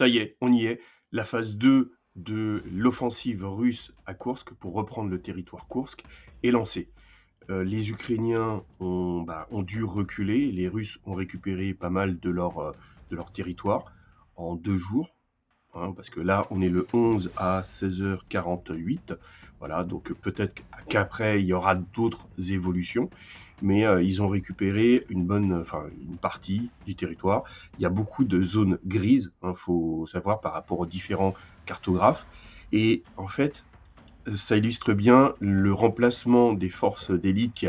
Ça y est, on y est. La phase 2 de l'offensive russe à Koursk pour reprendre le territoire Koursk est lancée. Les Ukrainiens ont dû reculer. Les Russes ont récupéré pas mal de leur territoire en 2 jours. Hein, parce que là, on est le 11 à 16h48. Voilà, donc peut-être qu'après, il y aura d'autres évolutions. Mais ils ont récupéré une partie du territoire. Il y a beaucoup de zones grises, il faut savoir, par rapport aux différents cartographes. Et en fait, ça illustre bien le remplacement des forces d'élite qui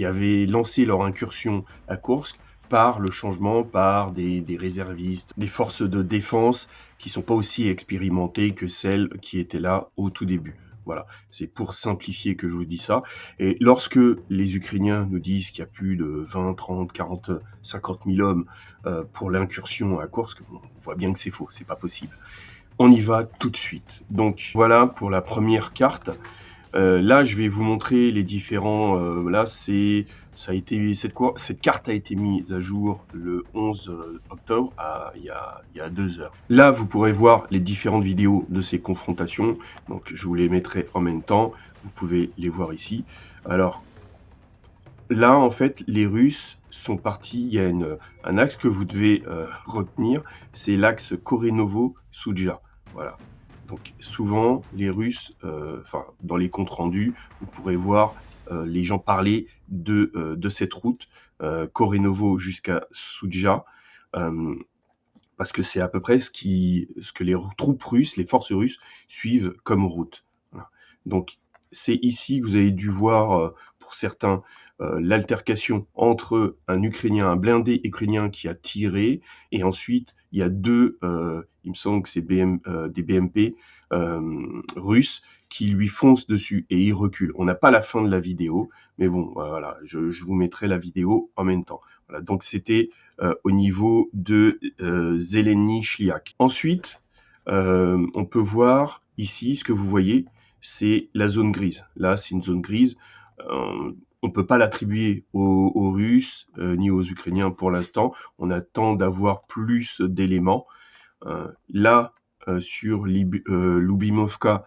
avaient lancé leur incursion à Koursk par le changement, par des réservistes, des forces de défense qui sont pas aussi expérimentées que celles qui étaient là au tout début. Voilà, c'est pour simplifier que je vous dis ça. Et lorsque les Ukrainiens nous disent qu'il y a plus de 20, 30, 40, 50 000 hommes pour l'incursion à Koursk, on voit bien que c'est faux, c'est pas possible. On y va tout de suite. Donc voilà pour la première carte. Là, je vais vous montrer les différents. Cette carte a été mise à jour le 11 octobre, il y a 2 heures. Là, vous pourrez voir les différentes vidéos de ces confrontations. Donc, je vous les mettrai en même temps. Vous pouvez les voir ici. Alors, là, en fait, les Russes sont partis. Il y a un axe que vous devez retenir. C'est l'axe Korenovo-Soudja. Voilà. Donc souvent, les Russes, dans les comptes rendus, vous pourrez voir les gens parler de cette route, Korenovo jusqu'à Soudja, parce que c'est à peu près ce que les troupes russes, les forces russes, suivent comme route. Voilà. Donc c'est ici que vous avez dû voir, pour certains, l'altercation entre un blindé ukrainien qui a tiré, et ensuite il y a il me semble que c'est des BMP russes qui lui foncent dessus et il recule. On n'a pas la fin de la vidéo, mais bon, voilà, je vous mettrai la vidéo en même temps. Voilà, donc c'était au niveau de Zeleny Shliak. Ensuite, on peut voir ici, ce que vous voyez, c'est la zone grise. Là, c'est une zone grise. On ne peut pas l'attribuer aux Russes ni aux Ukrainiens pour l'instant. On attend d'avoir plus d'éléments. Là, sur Lubimovka,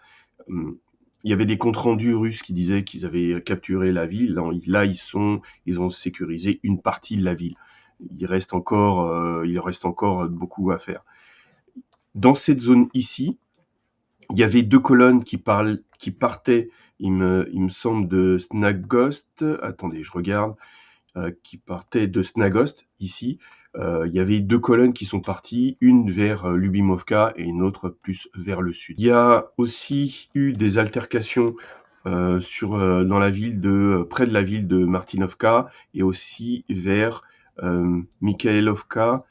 il y avait des comptes rendus russes qui disaient qu'ils avaient capturé la ville. Là, ils ont sécurisé une partie de la ville. Il reste encore beaucoup à faire. Dans cette zone ici, il y avait 2 colonnes qui partaient, il me semble, de Snagost. Attendez, je regarde. Qui partaient de Snagost, ici. Il y avait 2 colonnes qui sont parties, une vers Lubimovka et une autre plus vers le sud. Il y a aussi eu des altercations dans la ville près de la ville de Martinovka et aussi vers Mikhailovka,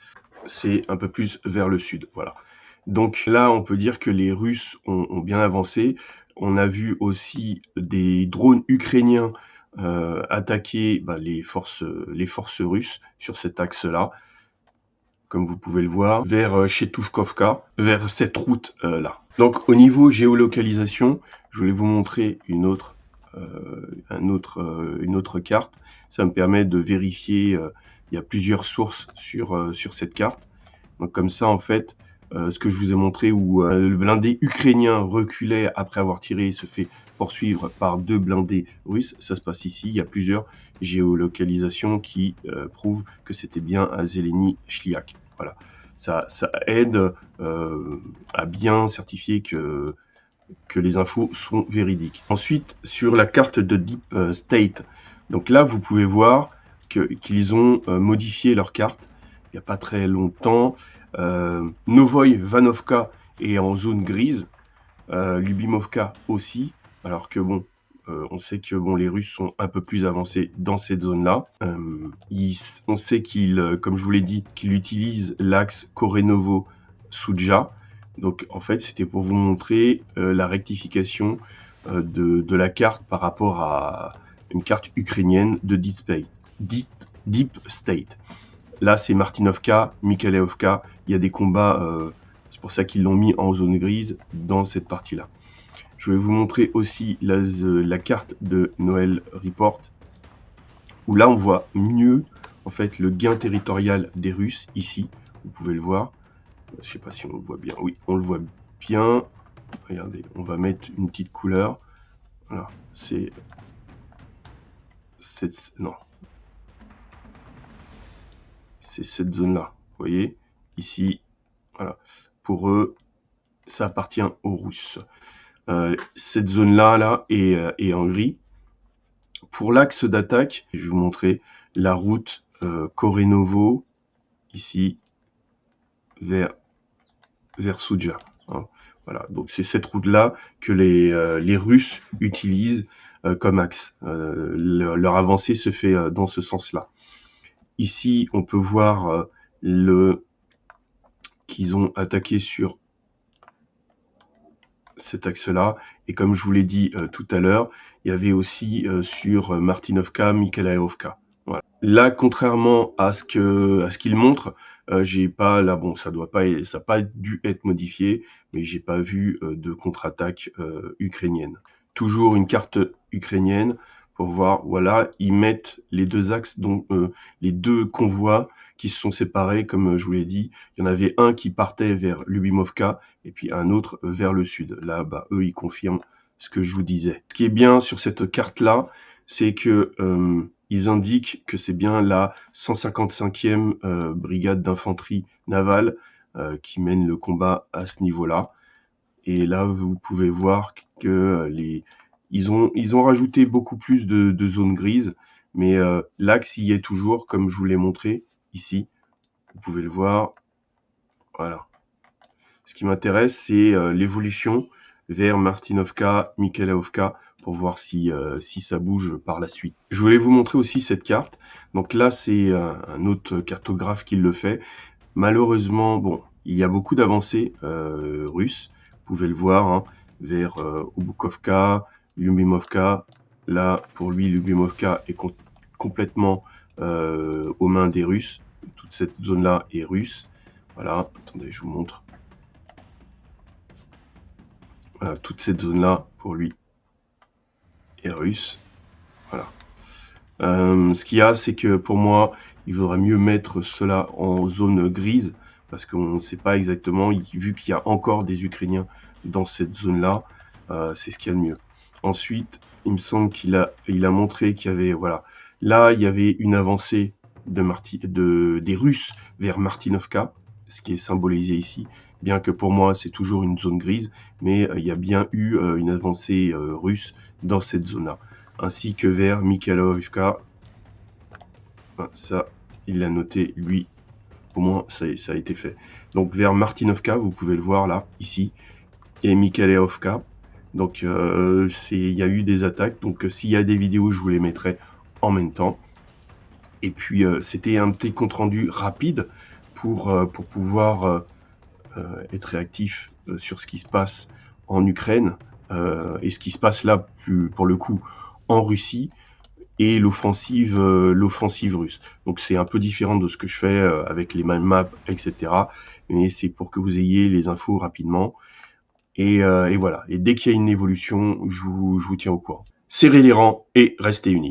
c'est un peu plus vers le sud. Voilà. Donc là, on peut dire que les Russes ont bien avancé. On a vu aussi des drones ukrainiens attaquer les forces russes sur cet axe-là, comme vous pouvez le voir, vers Chetuvkovka, vers cette route-là. Donc au niveau géolocalisation, je voulais vous montrer une autre carte. Ça me permet de vérifier, il y a plusieurs sources sur cette carte. Donc comme ça, en fait, ce que je vous ai montré où le blindé ukrainien reculait après avoir tiré et se fait poursuivre par 2 blindés russes, ça se passe ici. Il y a plusieurs géolocalisations qui prouvent que c'était bien à Zeleny Shliak. Voilà. Ça aide à bien certifier que les infos sont véridiques. Ensuite, sur la carte de Deep State, donc là, vous pouvez voir qu'ils ont modifié leur carte il n'y a pas très longtemps. Novoï Vanovka est en zone grise, Lubimovka aussi, alors que on sait que les Russes sont un peu plus avancés dans cette zone-là. On sait comme je vous l'ai dit, qu'ils utilisent l'axe Korenovo-Soudja. Donc en fait, c'était pour vous montrer la rectification de la carte par rapport à une carte ukrainienne de Deep State. Là, c'est Martinovka, Mikhailovka. Il y a des combats, c'est pour ça qu'ils l'ont mis en zone grise dans cette partie-là. Je vais vous montrer aussi la carte de Noël Report, où là, on voit mieux en fait le gain territorial des Russes, ici, vous pouvez le voir. Je sais pas si on le voit bien. Oui, on le voit bien. Regardez, on va mettre une petite couleur. Voilà, c'est non, c'est cette zone-là. Vous voyez, ici, voilà. Pour eux, ça appartient aux Russes. Cette zone-là là, est en gris. Pour l'axe d'attaque, je vais vous montrer la route Korenovo, ici, vers Soudja. Hein. Voilà, donc c'est cette route-là que les Russes utilisent comme axe. Leur avancée se fait dans ce sens-là. Ici, on peut voir qu'ils ont attaqué sur cet axe-là. Et comme je vous l'ai dit tout à l'heure, il y avait aussi sur Martinovka, Mikhaïlovka. Voilà. Là, contrairement à ce qu'il montre, j'ai pas là, bon, ça n'a pas dû être modifié, mais j'ai pas vu de contre-attaque ukrainienne. Toujours une carte ukrainienne pour voir, voilà, ils mettent les deux axes, donc les deux convois qui se sont séparés, comme je vous l'ai dit. Il y en avait un qui partait vers Lubimovka et puis un autre vers le sud. Là, bah, eux, ils confirment ce que je vous disais. Ce qui est bien sur cette carte-là, c'est que ils indiquent que c'est bien la 155e brigade d'infanterie navale qui mène le combat à ce niveau-là. Et là, vous pouvez voir que ils ont rajouté beaucoup plus de zones grises, mais l'axe y est toujours, comme je vous l'ai montré ici. Vous pouvez le voir. Voilà. Ce qui m'intéresse, c'est l'évolution vers Martinovka, Mikhaïlovka, pour voir si ça bouge par la suite. Je voulais vous montrer aussi cette carte. Donc là, c'est un autre cartographe qui le fait. Malheureusement, bon, il y a beaucoup d'avancées russes. Vous pouvez le voir hein, vers Obukovka, Lyubimovka. Là, pour lui, Lyubimovka est complètement aux mains des Russes. Toute cette zone-là est russe. Voilà, attendez, je vous montre. Voilà, toute cette zone-là, pour lui, est russe. Voilà. Ce qu'il y a, c'est que pour moi, il vaudrait mieux mettre cela en zone grise, parce qu'on ne sait pas exactement, vu qu'il y a encore des Ukrainiens dans cette zone-là, c'est ce qu'il y a de mieux. Ensuite, il me semble qu'il a montré qu'il y avait, voilà, là, il y avait une avancée des Russes vers Martinovka, ce qui est symbolisé ici, bien que pour moi, c'est toujours une zone grise, mais il y a bien eu une avancée russe dans cette zone-là, ainsi que vers Mikhaïlovka. Enfin, ça, il l'a noté, lui, au moins, ça a été fait. Donc, vers Martinovka, vous pouvez le voir là, ici, et Mikhaïlovka. Donc, il y a eu des attaques. Donc, s'il y a des vidéos, je vous les mettrai en même temps. Et puis, c'était un petit compte-rendu rapide pour pouvoir être réactif sur ce qui se passe en Ukraine et ce qui se passe là, pour le coup, en Russie et l'offensive russe. Donc c'est un peu différent de ce que je fais avec les mind maps, etc. Mais c'est pour que vous ayez les infos rapidement. Et voilà. Et dès qu'il y a une évolution, je vous tiens au courant. Serrez les rangs et restez unis.